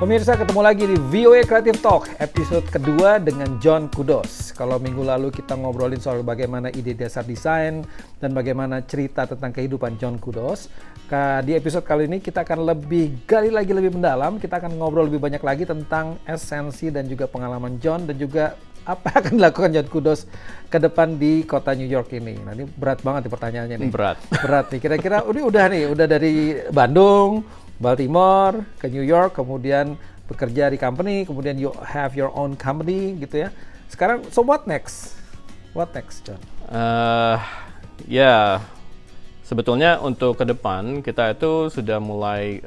Pemirsa, ketemu lagi di VOA Creative Talk episode kedua dengan John Kudos. Kalau minggu lalu kita ngobrolin soal bagaimana ide dasar desain dan bagaimana cerita tentang kehidupan John Kudos, di episode kali ini kita akan gali lagi lebih mendalam. Kita akan ngobrol lebih banyak lagi tentang esensi dan juga pengalaman John dan juga apa yang akan dilakukan John Kudos ke depan di kota New York ini. Nah, ini berat banget nih pertanyaannya nih. Berat nih. Kira-kira udah dari Bandung, Baltimore ke New York, kemudian bekerja di company, kemudian you have your own company gitu ya. Sekarang, so what next? What next, John? Sebetulnya untuk ke depan kita itu sudah mulai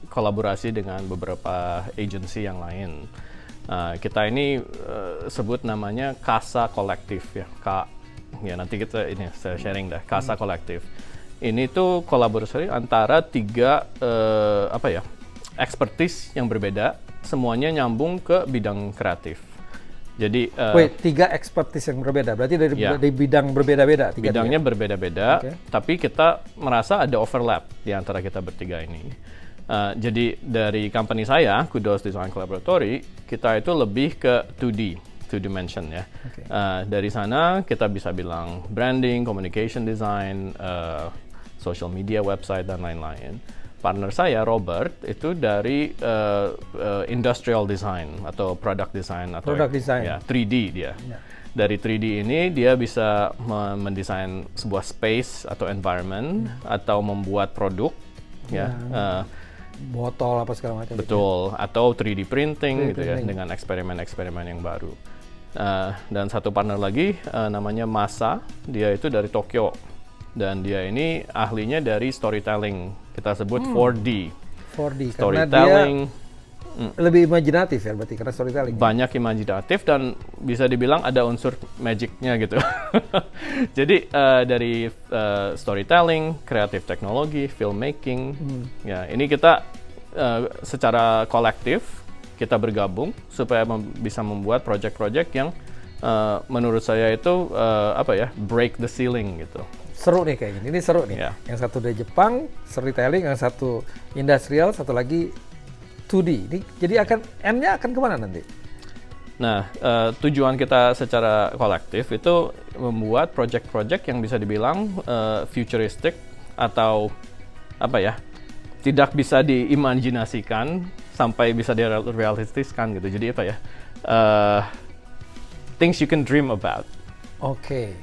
kolaborasi dengan beberapa agensi yang lain. Kita ini sebut namanya Casa Collective ya. Nanti saya sharing dah. Casa Collective. Ini tuh kolaborasi antara tiga expertise yang berbeda, semuanya nyambung ke bidang kreatif. Jadi tiga expertise yang berbeda, berarti dari bidang berbeda-beda. Bidangnya berbeda-beda, tapi kita merasa ada overlap di antara kita bertiga ini. Jadi dari company saya, Kudos Design Collaboratory, kita itu lebih ke 2D, two dimension ya. Dari sana kita bisa bilang branding, communication design, social media, website dan lain-lain. Partner saya Robert itu dari industrial design atau product design atau 3D dia. Dari 3D ini dia bisa mendesain sebuah space atau environment atau membuat produk botol apa segala macam. Betul, atau 3D printing gitu ya dengan eksperimen-eksperimen yang baru. Dan satu partner lagi namanya Masa, dia itu dari Tokyo. Dan dia ini ahlinya dari storytelling, kita sebut 4D. 4D, storytelling. Karena dia lebih imajinatif ya berarti, karena storytelling. Banyak imajinatif dan bisa dibilang ada unsur magicnya gitu. Jadi dari storytelling, kreatif teknologi, filmmaking, ya ini kita secara kolektif kita bergabung supaya bisa membuat project-project yang menurut saya itu break the ceiling gitu. Seru nih kayak gini, ini seru nih. Yang satu dari Jepang, storytelling, yang satu industrial, satu lagi 2D. Ini, jadi N-nya akan kemana nanti? Nah, tujuan kita secara kolektif itu membuat project-project yang bisa dibilang futuristic atau tidak bisa diimajinasikan sampai bisa direalistiskan gitu. Jadi things you can dream about. Oke.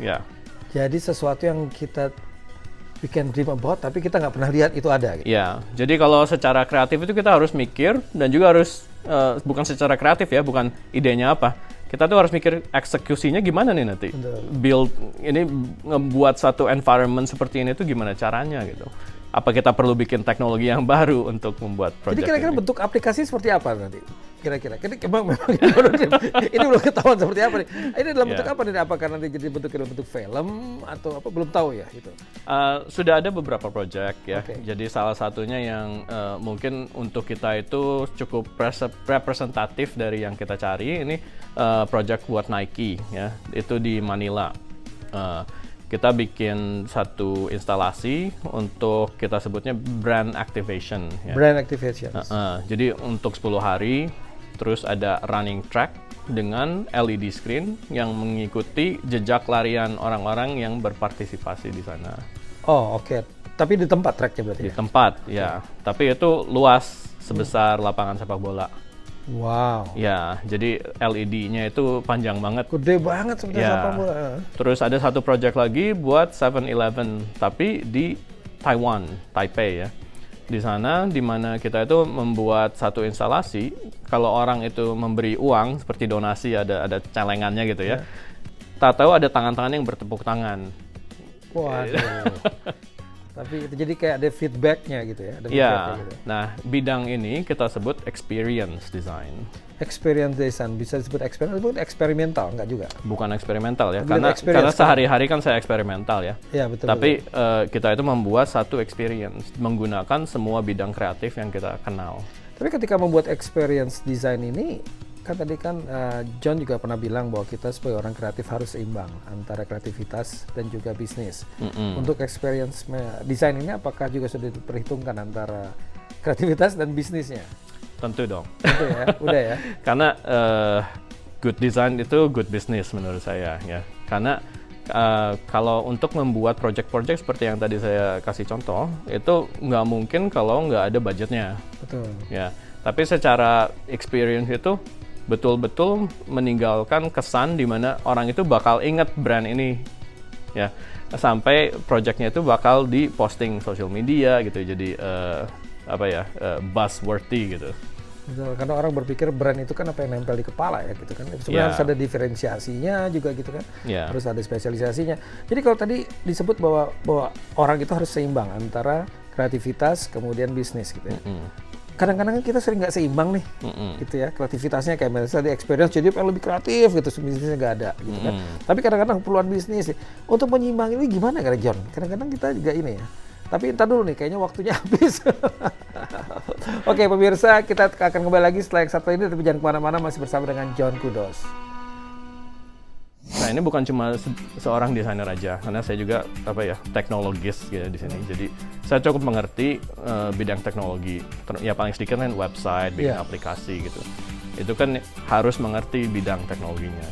Jadi sesuatu yang we can dream about, tapi kita nggak pernah lihat itu ada. Gitu. Ya, jadi kalau secara kreatif itu kita harus mikir dan juga harus bukan secara kreatif ya, bukan idenya apa. Kita tuh harus mikir eksekusinya gimana nih nanti. Build ini ngebuat satu environment seperti ini tuh gimana caranya gitu. Apa kita perlu bikin teknologi yang baru untuk membuat project ini? Jadi kira-kira bentuk aplikasi seperti apa nanti? Kira-kira. Memang ini belum ketahuan seperti apa nih. Ini dalam bentuk apa nih? Apakah nanti jadi bentuk film atau apa? Belum tahu ya itu. Sudah ada beberapa project ya. Jadi salah satunya yang mungkin untuk kita itu cukup representatif dari yang kita cari. Ini project buat Nike ya. Itu di Manila. Kita bikin satu instalasi untuk kita sebutnya brand activation. Ya. Brand activation. Jadi untuk 10 hari, terus ada running track dengan LED screen yang mengikuti jejak larian orang-orang yang berpartisipasi di sana. Oh oke. Tapi di tempat tracknya berarti? Di tempat, ya. Tapi itu luas sebesar lapangan sepak bola. Wow. Ya, jadi LED-nya itu panjang banget. Gede banget sebenarnya sepak bola. Terus ada satu project lagi buat 7-Eleven, tapi di Taiwan, Taipei ya. Di sana, di mana kita itu membuat satu instalasi, kalau orang itu memberi uang seperti donasi, ada celengannya gitu ya. Tak tahu ada tangan-tangan yang bertepuk tangan. Waduh. Tapi itu jadi kayak ada feedback-nya gitu ya. Gitu. Nah bidang ini kita sebut experience design. Experience design, bisa disebut eksperimental, enggak juga? Bukan eksperimental ya, karena sehari-hari kan saya eksperimental ya. Iya betul. Tapi kita itu membuat satu experience menggunakan semua bidang kreatif yang kita kenal. Tapi ketika membuat experience design ini, kan tadi John juga pernah bilang bahwa kita sebagai orang kreatif harus seimbang antara kreativitas dan juga bisnis. Untuk experience design ini apakah juga sudah diperhitungkan antara kreativitas dan bisnisnya? tentu dong. Tentu ya, udah ya. Karena good design itu good business menurut saya ya. Karena kalau untuk membuat project-project seperti yang tadi saya kasih contoh, itu nggak mungkin kalau nggak ada budgetnya. Betul. Ya, tapi secara experience itu betul-betul meninggalkan kesan di mana orang itu bakal ingat brand ini, ya, sampai projectnya itu bakal diposting sosial media gitu, jadi buzzworthy gitu. Betul, karena orang berpikir brand itu kan apa yang nempel di kepala ya gitu kan. Sebenarnya harus ada diferensiasinya juga gitu kan. Harus ada spesialisasinya. Jadi kalau tadi disebut bahwa orang itu harus seimbang antara kreativitas kemudian bisnis gitu ya. Kadang-kadang kita sering nggak seimbang nih, gitu ya, kreativitasnya kayak misalnya experience jadi pengen lebih kreatif gitu, bisnisnya nggak ada gitu kan. Tapi kadang-kadang keperluan bisnis untuk menyeimbang ini gimana kan John? Kadang-kadang kita juga ini ya. Tapi entar dulu nih, kayaknya waktunya habis. Oke pemirsa, kita akan kembali lagi setelah yang satu ini, tapi jangan kemana-mana, masih bersama dengan John Kudos. Nah ini bukan cuma seorang desainer aja, karena saya juga teknologis gitu di sini. Jadi saya cukup mengerti bidang teknologi. Ya paling sedikit kan website, bikin aplikasi gitu. Itu kan harus mengerti bidang teknologinya.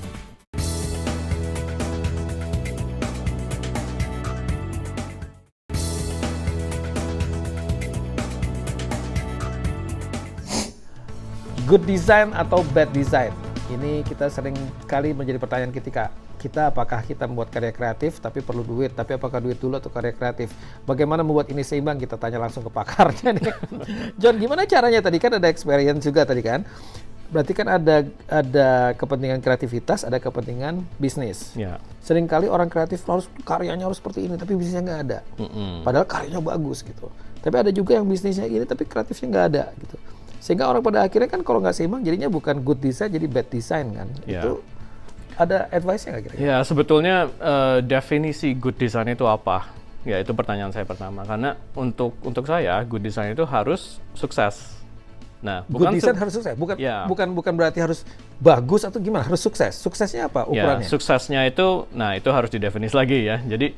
Good design atau bad design? Ini kita sering kali menjadi pertanyaan ketika kita apakah kita membuat karya kreatif tapi perlu duit, tapi apakah duit dulu atau karya kreatif? Bagaimana membuat ini seimbang? Kita tanya langsung ke pakarnya nih. John, gimana caranya? Tadi kan ada experience juga tadi kan. Berarti kan ada kepentingan kreativitas, ada kepentingan bisnis. Seringkali orang kreatif karyanya harus seperti ini, tapi bisnisnya nggak ada. Padahal karyanya bagus gitu. Tapi ada juga yang bisnisnya ini, tapi kreatifnya nggak ada gitu. Sehingga orang pada akhirnya kan kalau nggak seimbang jadinya bukan good design jadi bad design kan. Itu ada advice-nya nggak kira-kira? Ya sebetulnya definisi good design itu apa? Ya itu pertanyaan saya pertama. Karena untuk saya good design itu harus sukses. Nah, good design harus sukses, bukan berarti harus bagus atau gimana, harus sukses. Suksesnya apa ukurannya? Ya, suksesnya itu, itu harus didefinis lagi ya. Jadi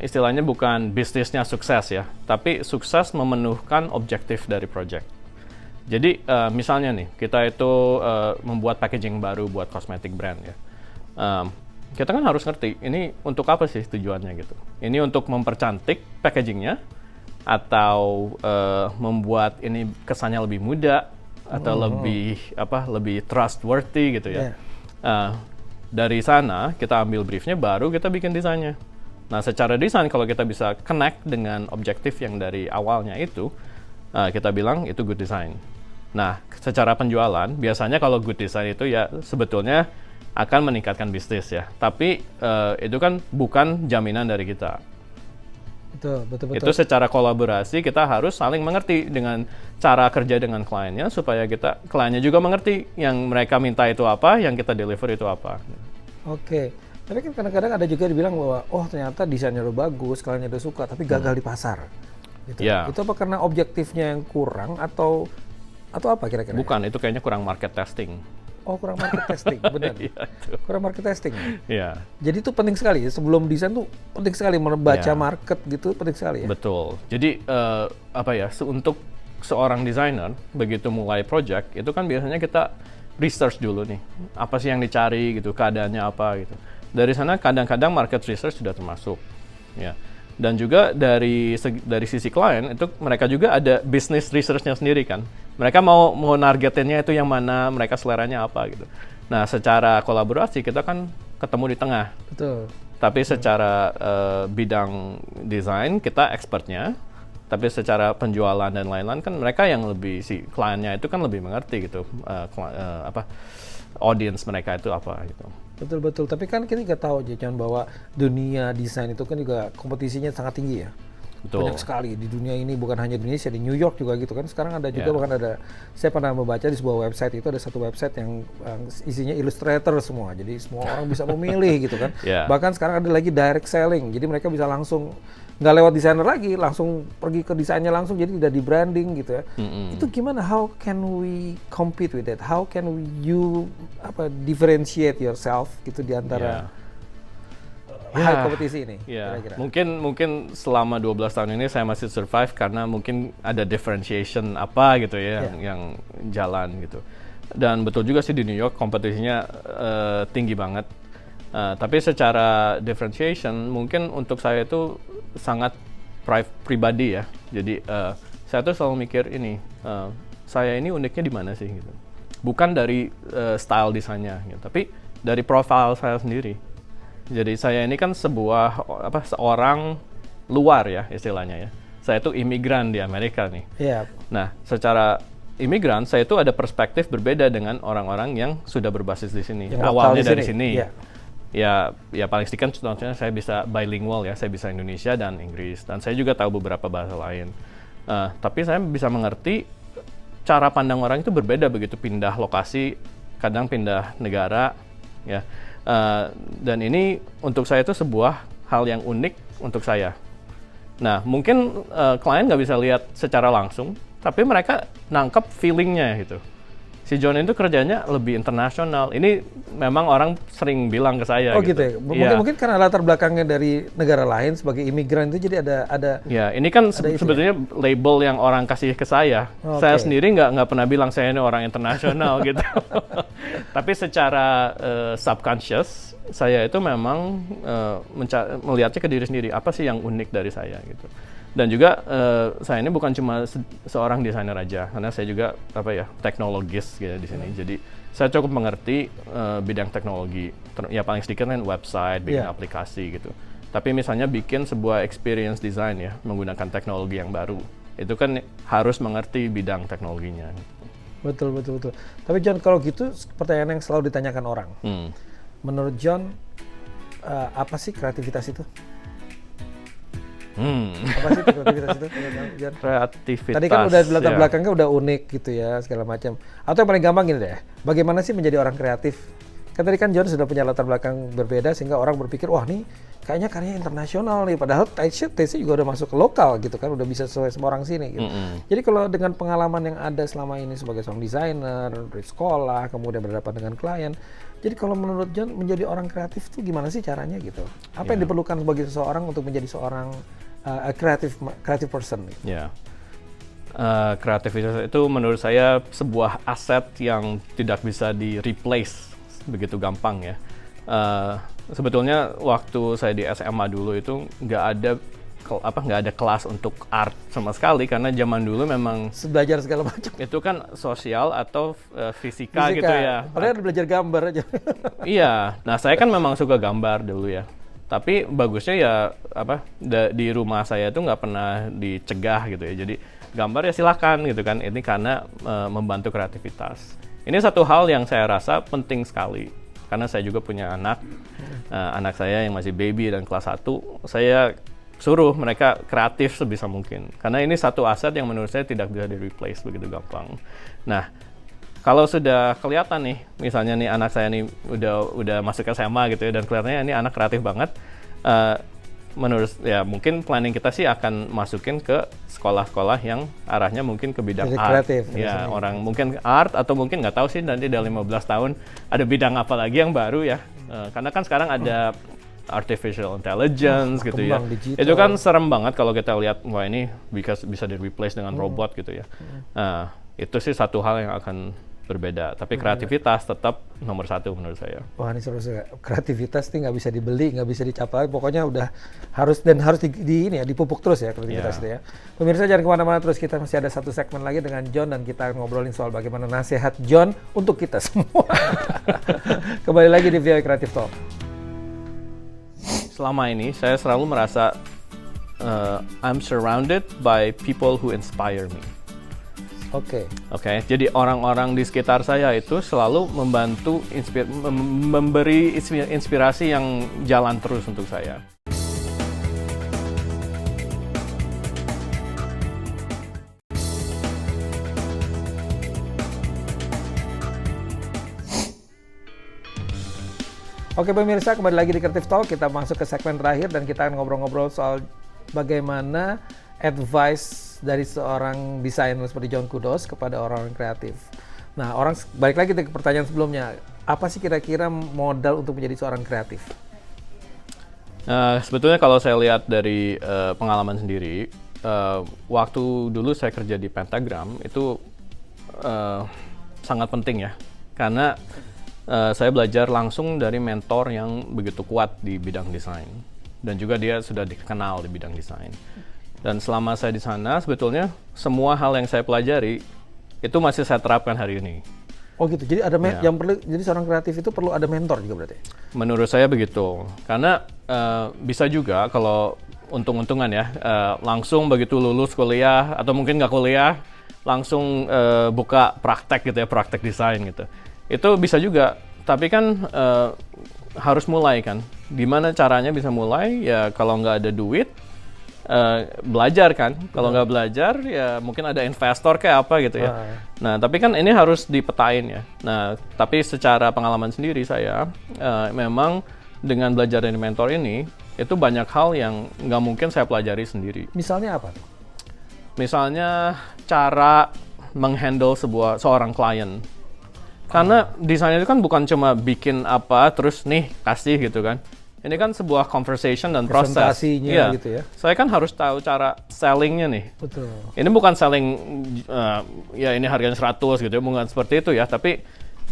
istilahnya bukan bisnisnya sukses ya, tapi sukses memenuhkan objektif dari project. Jadi misalnya nih, kita itu membuat packaging baru buat cosmetic brand ya. Kita kan harus ngerti, ini untuk apa sih tujuannya gitu. Ini untuk mempercantik packagingnya, atau membuat ini kesannya lebih muda, atau lebih trustworthy gitu ya. Dari sana, kita ambil briefnya, baru kita bikin desainnya. Nah, secara desain kalau kita bisa connect dengan objektif yang dari awalnya itu, kita bilang itu good design. Nah, secara penjualan, biasanya kalau good design itu ya sebetulnya akan meningkatkan bisnis ya. Tapi itu kan bukan jaminan dari kita. Betul. Itu secara kolaborasi kita harus saling mengerti dengan cara kerja dengan kliennya, supaya kliennya juga mengerti yang mereka minta itu apa, yang kita deliver itu apa. Oke. Tapi kan kadang-kadang ada juga dibilang bahwa ternyata desainnya udah bagus, kliennya udah suka, tapi gagal di pasar. Gitu. Itu apa karena objektifnya yang kurang atau apa kira-kira? Bukan, itu kayaknya kurang market testing. Kurang market testing, benar. Kurang market testing. Iya. Jadi itu penting sekali ya, sebelum desain tuh penting sekali membaca market gitu, penting sekali ya. Betul. Jadi untuk seorang desainer begitu mulai project itu kan biasanya kita research dulu nih, apa sih yang dicari gitu, keadaannya apa gitu. Dari sana kadang-kadang market research sudah termasuk, ya. Dan juga dari sisi klien itu mereka juga ada business research-nya sendiri kan. Mereka mau nargetinnya itu yang mana, mereka seleranya apa gitu. Nah, secara kolaborasi kita kan ketemu di tengah. Betul. Tapi secara bidang desain kita expertnya, tapi secara penjualan dan lain-lain kan mereka yang kliennya itu kan lebih mengerti gitu, audience mereka itu apa gitu. Betul. Tapi kan kita juga tahu John bahwa dunia desain itu kan juga kompetisinya sangat tinggi ya. Betul. Banyak sekali di dunia ini, bukan hanya di Indonesia, di New York juga gitu kan. Sekarang ada juga bahkan saya pernah membaca di sebuah website itu, ada satu website yang isinya Illustrator semua. Jadi semua orang bisa memilih gitu kan. Bahkan sekarang ada lagi direct selling. Jadi mereka bisa langsung nggak lewat desainer lagi, langsung pergi ke desainnya langsung, jadi tidak di branding gitu ya. Itu gimana? How can we compete with that? How can you differentiate yourself gitu di antara high kompetisi ini? Ya, Kira-kira? mungkin selama 12 tahun ini saya masih survive karena mungkin ada differentiation apa gitu ya yang jalan gitu. Dan betul juga sih di New York kompetisinya tinggi banget. Tapi secara differentiation mungkin untuk saya itu sangat pribadi ya. Jadi saya tuh selalu mikir ini, saya ini uniknya di mana sih gitu. Bukan dari style desainnya gitu, tapi dari profile saya sendiri. Jadi saya ini kan seorang luar ya istilahnya ya. Saya itu imigran di Amerika nih. Iya. Nah, secara imigran saya itu ada perspektif berbeda dengan orang-orang yang sudah berbasis di sini. Yang awalnya di dari sini. sini. Ya paling sedikit contohnya saya bisa bilingual ya, saya bisa Indonesia dan Inggris, dan saya juga tahu beberapa bahasa lain. Tapi saya bisa mengerti cara pandang orang itu berbeda begitu pindah lokasi, kadang pindah negara, ya. Dan ini untuk saya itu sebuah hal yang unik untuk saya. Nah, mungkin klien nggak bisa lihat secara langsung, tapi mereka nangkep feelingnya gitu. Si John itu kerjanya lebih internasional. Ini memang orang sering bilang ke saya. Oh gitu ya. Mungkin karena latar belakangnya dari negara lain sebagai imigran itu jadi ada. Ya, ini kan sebetulnya label yang orang kasih ke saya. Saya sendiri nggak pernah bilang saya ini orang internasional gitu. Tapi secara subconscious saya itu memang melihatnya ke diri sendiri. Apa sih yang unik dari saya gitu. Dan juga saya ini bukan cuma seorang desainer aja, karena saya juga teknologis gitu di sini. Jadi saya cukup mengerti bidang teknologi. Ya paling sedikit kan website, bikin aplikasi gitu. Tapi misalnya bikin sebuah experience design ya, menggunakan teknologi yang baru, itu kan harus mengerti bidang teknologinya. Betul. Tapi John, kalau gitu pertanyaan yang selalu ditanyakan orang. Menurut John, apa sih kreativitas itu? Apa sih kreativitas itu? Kreativitas. Tadi kan udah latar belakangnya udah unik gitu ya, segala macam. Atau yang paling gampang gini deh, bagaimana sih menjadi orang kreatif? Kan tadi kan John sudah punya latar belakang berbeda sehingga orang berpikir, wah nih kayaknya karyanya internasional nih. Padahal taste juga udah masuk ke lokal gitu kan, udah bisa sesuai sama orang sini gitu. Jadi kalau dengan pengalaman yang ada selama ini sebagai seorang desainer, dari sekolah, kemudian berhadapan dengan klien, jadi kalau menurut John menjadi orang kreatif itu gimana sih caranya gitu? Apa yang diperlukan sebagai seseorang untuk menjadi seorang creative person? Ya, kreativitas itu menurut saya sebuah aset yang tidak bisa di-replace begitu gampang ya. Sebetulnya waktu saya di SMA dulu itu nggak ada kelas untuk art sama sekali, karena zaman dulu memang belajar segala macam. Itu kan sosial atau fisika gitu ya. Padahal belajar gambar aja. Iya, nah saya kan memang suka gambar dulu ya. Tapi bagusnya ya di rumah saya itu nggak pernah dicegah gitu ya. Jadi gambar ya silakan gitu kan. Ini karena membantu kreativitas. Ini satu hal yang saya rasa penting sekali. Karena saya juga punya anak. Anak saya yang masih baby dan kelas 1, saya suruh mereka kreatif sebisa mungkin. Karena ini satu aset yang menurut saya tidak bisa di-replace begitu gampang. Nah, kalau sudah kelihatan nih, misalnya nih anak saya nih udah masuk SMA gitu ya, dan kelihatannya ini anak kreatif banget, menurut ya mungkin planning kita sih akan masukin ke sekolah-sekolah yang arahnya mungkin ke bidang art. Kreatif, ya, orang mungkin art atau mungkin nggak tahu sih nanti dalam 15 tahun ada bidang apa lagi yang baru ya. Karena kan sekarang ada artificial intelligence gitu ya. Digital. Itu kan serem banget kalau kita lihat, wah ini bisa di-replace dengan robot gitu ya. Nah, itu sih satu hal yang akan berbeda, tapi kreativitas tetap nomor 1 menurut saya. Wah, ini seru sekali. Kreativitas ini nggak bisa dibeli, nggak bisa dicapai, pokoknya udah harus dipupuk terus ya kreativitas itu ya. Pemirsa jangan kemana-mana terus, kita masih ada satu segmen lagi dengan John dan kita ngobrolin soal bagaimana nasihat John untuk kita semua. Kembali lagi di VOA Creative Talk. Selama ini saya selalu merasa I'm surrounded by people who inspire me. Oke. Jadi orang-orang di sekitar saya itu selalu membantu memberi inspirasi yang jalan terus untuk saya. Oke pemirsa, kembali lagi di Creative Talk. Kita masuk ke segmen terakhir dan kita akan ngobrol-ngobrol soal bagaimana advice dari seorang desainer seperti John Kudos kepada orang-orang kreatif. Nah, balik lagi ke pertanyaan sebelumnya, apa sih kira-kira modal untuk menjadi seorang kreatif? Sebetulnya kalau saya lihat dari pengalaman sendiri, waktu dulu saya kerja di Pentagram itu sangat penting ya, karena saya belajar langsung dari mentor yang begitu kuat di bidang desain, dan juga dia sudah dikenal di bidang desain. Dan selama saya di sana, sebetulnya semua hal yang saya pelajari itu masih saya terapkan hari ini. Oh gitu, jadi ada yang perlu, jadi seorang kreatif itu perlu ada mentor juga berarti? Menurut saya begitu, karena bisa juga kalau untung-untungan ya, langsung begitu lulus kuliah atau mungkin nggak kuliah, langsung buka praktek gitu ya, praktek desain gitu. Itu bisa juga, tapi kan harus mulai kan. Gimana caranya bisa mulai? Ya kalau nggak ada duit, belajar kan. Kalau nggak belajar ya mungkin ada investor kayak apa gitu ya. Nah tapi kan ini harus dipetain ya. Nah tapi secara pengalaman sendiri saya memang dengan belajar dari mentor ini itu banyak hal yang nggak mungkin saya pelajari sendiri. Misalnya apa tuh? Misalnya cara menghandle seorang klien. Karena desain itu kan bukan cuma bikin apa terus nih kasih gitu kan. Ini kan sebuah conversation dan proses. Presentasinya gitu ya. Saya kan harus tahu cara sellingnya nih. Betul. Ini bukan selling, ya ini harganya 100 gitu ya, bukan seperti itu ya. Tapi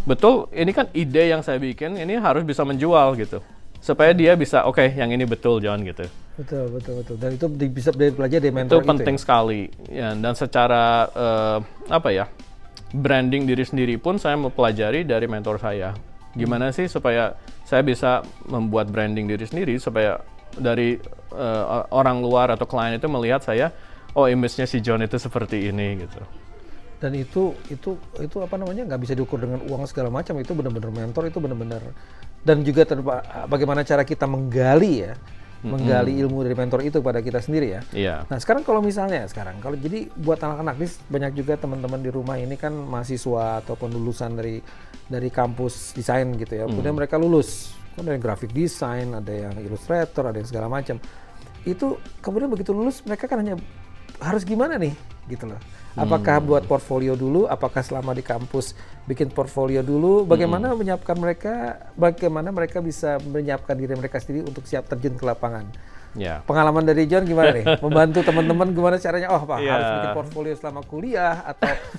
betul, ini kan ide yang saya bikin, ini harus bisa menjual gitu. Supaya dia bisa, oke, yang ini betul John gitu. Betul. Dan itu bisa belajar dari mentor itu penting sekali. Ya, dan secara, branding diri sendiri pun saya mempelajari dari mentor saya. Gimana sih supaya saya bisa membuat branding diri sendiri supaya dari orang luar atau klien itu melihat saya, oh image-nya si John itu seperti ini gitu. Dan itu apa namanya, nggak bisa diukur dengan uang segala macam. Itu benar-benar mentor, itu benar-benar. Dan juga bagaimana cara kita menggali ilmu dari mentor itu pada kita sendiri ya. Iya. Nah sekarang kalau jadi buat anak-anak ini banyak juga teman-teman di rumah ini kan mahasiswa ataupun lulusan dari kampus desain gitu ya. Kemudian mereka lulus, ada yang graphic design, ada yang illustrator, ada yang segala macam. Itu kemudian begitu lulus mereka kan hanya harus gimana nih gitu loh. Apakah buat portfolio dulu, apakah selama di kampus bikin portfolio dulu, bagaimana bagaimana mereka bisa menyiapkan diri mereka sendiri untuk siap terjun ke lapangan. Yeah. Pengalaman dari John gimana nih? Membantu teman-teman gimana caranya? Oh, harus bikin portfolio selama kuliah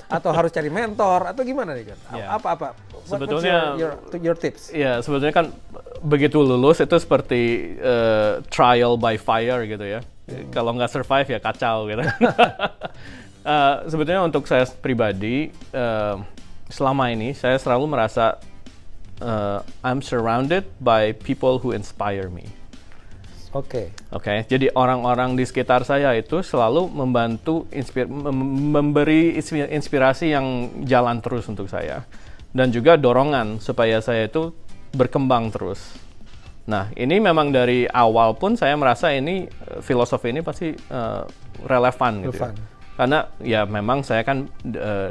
atau harus cari mentor atau gimana nih John? Apa? Sebetulnya your tips? Ya, sebetulnya kan begitu lulus itu seperti trial by fire gitu ya. Kalau nggak survive ya kacau gitu. Sebetulnya untuk saya pribadi selama ini saya selalu merasa I'm surrounded by people who inspire me. Oke. Jadi orang-orang di sekitar saya itu selalu membantu memberi inspirasi yang jalan terus untuk saya dan juga dorongan supaya saya itu berkembang terus. Nah, ini memang dari awal pun saya merasa ini filosofi ini pasti relevan gitu ya. Karena ya memang saya kan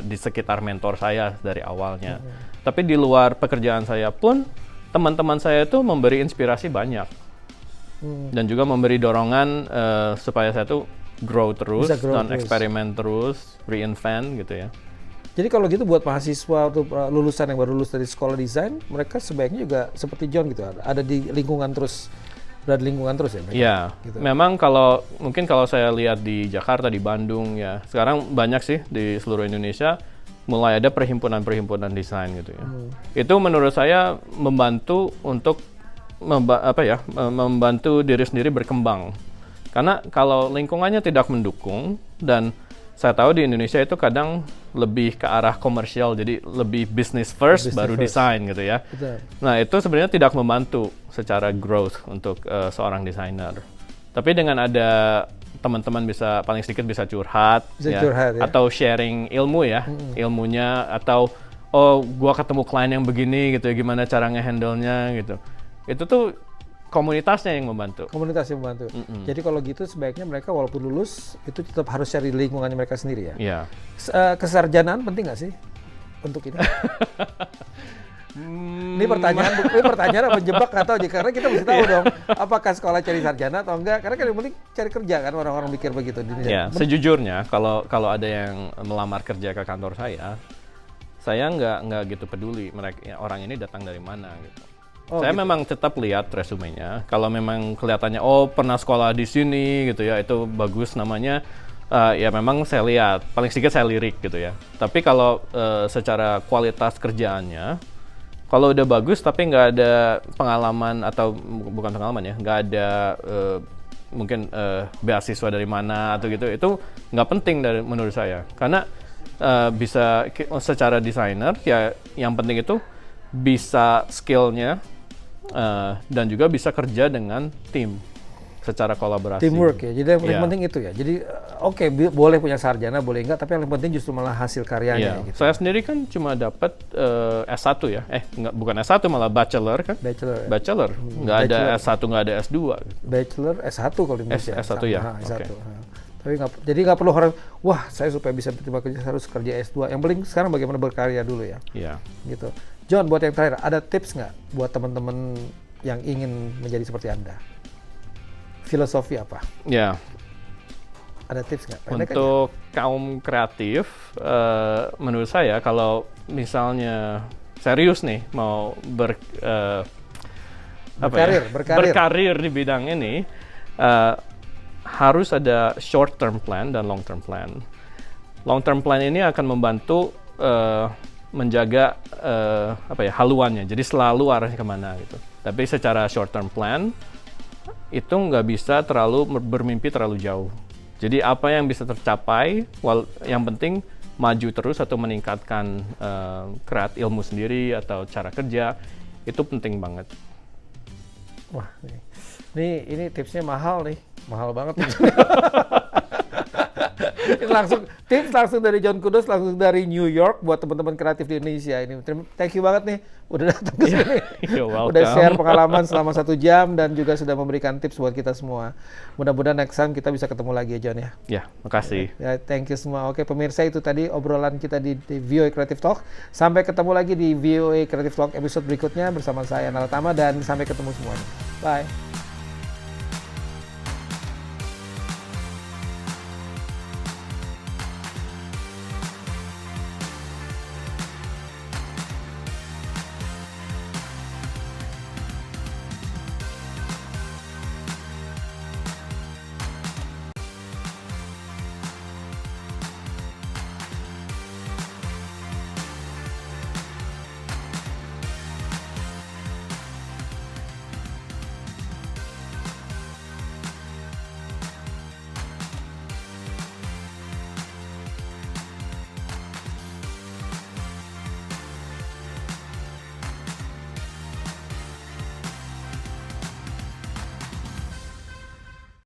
di sekitar mentor saya dari awalnya. Tapi di luar pekerjaan saya pun teman-teman saya itu memberi inspirasi banyak. Dan juga memberi dorongan supaya saya tuh grow terus dan eksperimen terus, reinvent gitu ya. Jadi kalau gitu buat mahasiswa atau lulusan yang baru lulus dari sekolah desain, mereka sebaiknya juga seperti John gitu, ada di lingkungan terus, berada di lingkungan terus ya? Iya, gitu. Memang mungkin kalau saya lihat di Jakarta, di Bandung ya, sekarang banyak sih di seluruh Indonesia mulai ada perhimpunan-perhimpunan desain gitu ya. Itu menurut saya membantu untuk membantu diri sendiri berkembang. Karena kalau lingkungannya tidak mendukung, dan saya tahu di Indonesia itu kadang lebih ke arah komersial, jadi lebih business first baru desain gitu ya. Betul. Nah itu sebenarnya tidak membantu secara growth untuk seorang desainer. Tapi dengan ada teman-teman paling sedikit bisa curhat ya, atau sharing ilmu ya, ilmunya, atau gua ketemu klien yang begini gitu ya, gimana cara nge-handle-nya gitu. Itu tuh komunitasnya yang membantu. Jadi kalau gitu sebaiknya mereka walaupun lulus itu tetap harus cari lingkungannya mereka sendiri ya. Iya. Kesarjanaan penting nggak sih untuk ini? Ini pertanyaan apa menjebak atau karena kita mesti tahu dong apakah sekolah cari sarjana atau enggak, karena kan yang penting cari kerja kan, orang-orang mikir begitu. Ya, sejujurnya kalau ada yang melamar kerja ke kantor saya nggak gitu peduli mereka orang ini datang dari mana gitu. Saya memang tetap lihat resumenya. Kalau memang kelihatannya pernah sekolah di sini gitu ya, itu bagus namanya. Ya memang saya lihat, paling sedikit saya lirik gitu ya. Tapi kalau secara kualitas kerjaannya, kalau udah bagus tapi nggak ada pengalaman atau bukan pengalaman ya, nggak ada mungkin beasiswa dari mana atau gitu, itu nggak penting menurut saya. Karena bisa secara desainer ya, yang penting itu bisa skillnya dan juga bisa kerja dengan tim secara kolaborasi. Teamwork ya, jadi yang paling penting itu ya. Jadi boleh punya sarjana, boleh enggak, tapi yang penting justru malah hasil karyanya. Gitu. Saya sendiri kan cuma dapat S1 ya, bukan S1 malah bachelor kan? Bachelor. Nggak ada S1, nggak ada S2. Bachelor S1 kalau di Indonesia. S1 ya. S1. Tapi jadi nggak perlu harus, saya supaya bisa terima kerja harus kerja S2. Yang penting sekarang bagaimana berkarya dulu ya. Iya. Gitu. John, buat yang terakhir, ada tips nggak buat teman-teman yang ingin menjadi seperti Anda? Filosofi apa? Ya. Ada tips nggak? Untuk kaum kreatif, menurut saya kalau misalnya serius nih mau berkarir di bidang ini, harus ada short term plan dan long term plan. Long term plan ini akan membantu menjaga haluannya, jadi selalu arahnya kemana gitu. Tapi secara short term plan itu nggak bisa bermimpi terlalu jauh. Jadi apa yang bisa tercapai, yang penting maju terus atau meningkatkan ilmu sendiri atau cara kerja, itu penting banget. Wah, ini tipsnya mahal banget. Tips langsung dari John Kudos, langsung dari New York buat teman-teman kreatif di Indonesia ini. Thank you banget nih udah datang ke sini. Udah share pengalaman selama 1 jam dan juga sudah memberikan tips buat kita semua. Mudah-mudahan next time kita bisa ketemu lagi ya John ya. Ya, makasih. Ya, thank you semua. Oke, pemirsa, itu tadi obrolan kita di VOA Creative Talk. Sampai ketemu lagi di VOA Creative Talk episode berikutnya bersama saya Nala Tama, dan sampai ketemu semuanya. Bye.